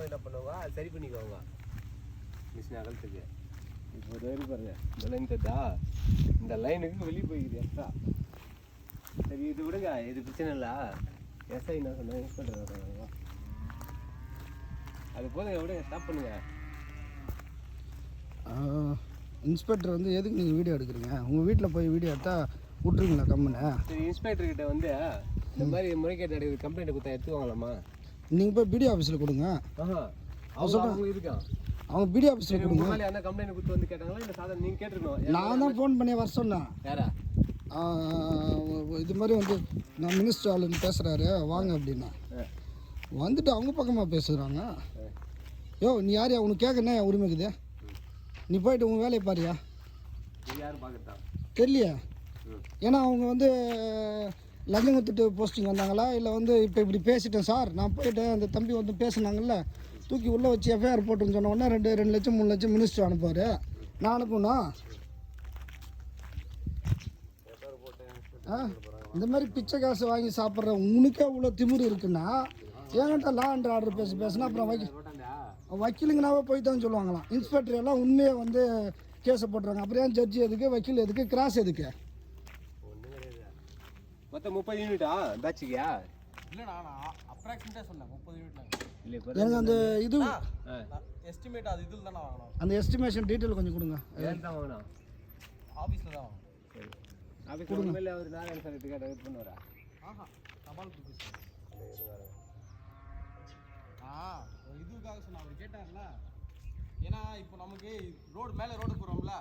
என்ன பண்ணுவாங்க அது சரி பண்ணிக்குவாங்க மிஷின் அகலத்துக்கு. இப்போ ஒரு வரி பாருங்க, இந்த லைன் தட்டா இந்த லைனுக்கு வெளியே போய்க்குது எக்ஸ்ட்ரா. சரி இது விடுங்க, இது பிரச்சனை இல்லை. எஸ்ஐ என்ன சொன்னேன், இன்ஸ்பெக்டர் சொன்னாங்க. அது போதுங்க, விடுங்க, ஸ்டாப் பண்ணுங்க. இன்ஸ்பெக்டர் வந்து எதுக்கு நீங்கள் வீடியோ எடுக்கிறீங்க? உங்கள் வீட்டில் போய் வீடியோ எடுத்தால் விட்ருவீங்களா கம்முன்னு? சரி இன்ஸ்பெக்டர்கிட்ட வந்து இந்த மாதிரி முறைகேட்டு எடுக்க கம்ப்ளைண்ட் கொடுத்தா எடுத்துவாங்களாம்மா? நீங்கள் போய் பிடிஓ ஆஃபீஸில் கொடுங்க. அவங்க இருக்கா, அவங்க பிடிஓ ஆஃபீஸில் கொடுங்க. என்ன கம்ப்ளைண்ட் கொடுத்து வந்து கேட்டாங்களா இல்லை சாதாரண நீங்கள் கேட்டுருக்கணும்? நான் தான் ஃபோன் பண்ணி வர சொன்னேன். யாரா இது மாதிரி வந்து நான் மினிஸ்டர் ஆளுன்னு பேசுகிறாரு வாங்க அப்படின்னா வந்துட்டு அவங்க பக்கமாக பேசுகிறாங்க. யோ நீ யாரையா, உனக்கு கேட்கணே உரிமைக்குது, நீ போயிட்டு உங்கள் வேலையை பாரியா? யாரும் பார்க்கட்டா தெரியலையா? ஏன்னா அவங்க வந்து லஞ்சம் கொடுத்துட்டு போஸ்டிங் வந்தாங்களா, இல்லை வந்து இப்போ இப்படி பேசிட்டேன் சார் நான் போயிட்டேன், அந்த தம்பி வந்து பேசுனாங்கல்ல, தூக்கி உள்ளே வச்சு எஃப்ஐஆர் போட்டுன்னு சொன்ன உடனே 2 லட்சம் 3 லட்சம் மினிஸ்டர் அனுப்புவார். நான் அனுப்பணும்? இந்த மாதிரி பிச்சை காசு வாங்கி சாப்பிட்ற உனக்கே இவ்வளோ திமிரு இருக்குன்னா ஏன்கிட்ட லா அண்ட் ஆர்டர் பேசுனா அப்புறம் வக்கீலுங்கனாவே போய் தான் சொல்லுவாங்களாம். இன்ஸ்பெக்டர் எல்லாம் உண்மையை வந்து கேஸை போட்டுறாங்க. அப்புறம் ஏன் ஜட்ஜி எதுக்கு, வக்கீல் எதுக்கு, கிராஸ் எதுக்கு? மொத்தம் 30 யூனிட்டா பேட்சுக்கியா? இல்லைண்ணா நான் அப்ராக்சிமேட்டாக சொன்னேன் 30 யூனிட்ல. எனக்கு அந்த இது எஸ்டிமேட் அது இதில் தானே வாங்கணும். அந்த எஸ்டிமேஷன் டீட்டெயில் கொஞ்சம் கொடுங்க. ஏன் தான் வாங்கணும்? ஆஃபீஸில் தான் வாங்கணும். சரி ஆஃபீஸ் கொடுங்க. அவர் நாராயண சார் கிட்ட வெயிட் பண்ணுவாரா? தபால் கொடுத்து ஒரு இதுக்காக சொன்ன அவர் கேட்டார்ல. ஏன்னா இப்போ நமக்கு மேலே ரோடு போகிறோம்ல,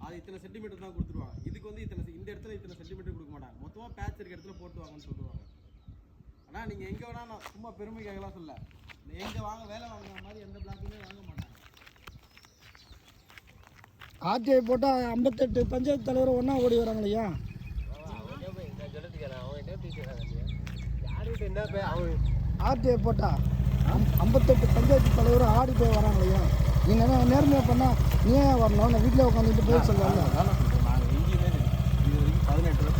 அது இத்தனை சென்டிமீட்டர் தான் கொடுத்துருவாங்க. இதுக்கு வந்து இந்த இடத்துல இத்தனை சென்டிமீட்டர் கொடுக்க மாட்டாங்க, மொத்தமாக பேட்ச் இருக்க இடத்துல போட்டுவாங்கன்னு சொல்லுவாங்க. ஆனால் நீங்கள் எங்கே வேணால் நான் சும்மா பெருமைக்காகலாம் சொல்ல, எங்கே வேலை வாங்குற மாதிரி எந்த பிளாக்குமே வாங்க மாட்டாங்க. ஆர்டிஐ போட்டால் 58 பஞ்சாயத்து தலைவர் ஒன்றா ஓடி வராங்களையா? ஆர்டிஐ போட்டால் 58 பஞ்சாயத்து தலைவர் ஆடி போய் வராங்களையா? நீங்கள் என்ன நேர்மையாக பண்ணால் நீ ஏன் வரணும்? நான் வீட்டில் உட்காந்துட்டு போய் சொல்லல. நாங்கள் எங்கேயுமே இது வரைக்கும்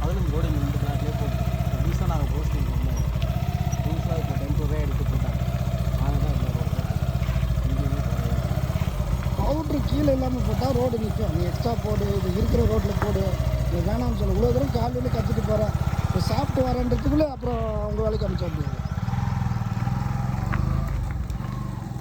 15 ரோடு இந்த பிளாக்லேயே போட்டு புதுசாக நாங்கள் போஸ்டிங் பண்ணோம். புதுசாக இப்போ டெம்பரரியாக எடுத்து போட்டாங்க. நாங்கள் தான் எங்கேயுமே பவுட்ரு கீழே இல்லாமல் போட்டால் ரோடு நிற்கும். நீ எக்ஸ்ட்ரா போடு, இது இருக்கிற ரோட்டில் போடு, நீ வேணாம்னு சொல்லு. இவ்வளோ தூரம் காலையில் கற்றுட்டு போகிறேன், இப்போ சாப்பிட்டு வரேன்றதுக்குள்ளே அப்புறம் உங்கள் வேலைக்கு அனுப்பிச்ச முடியாது.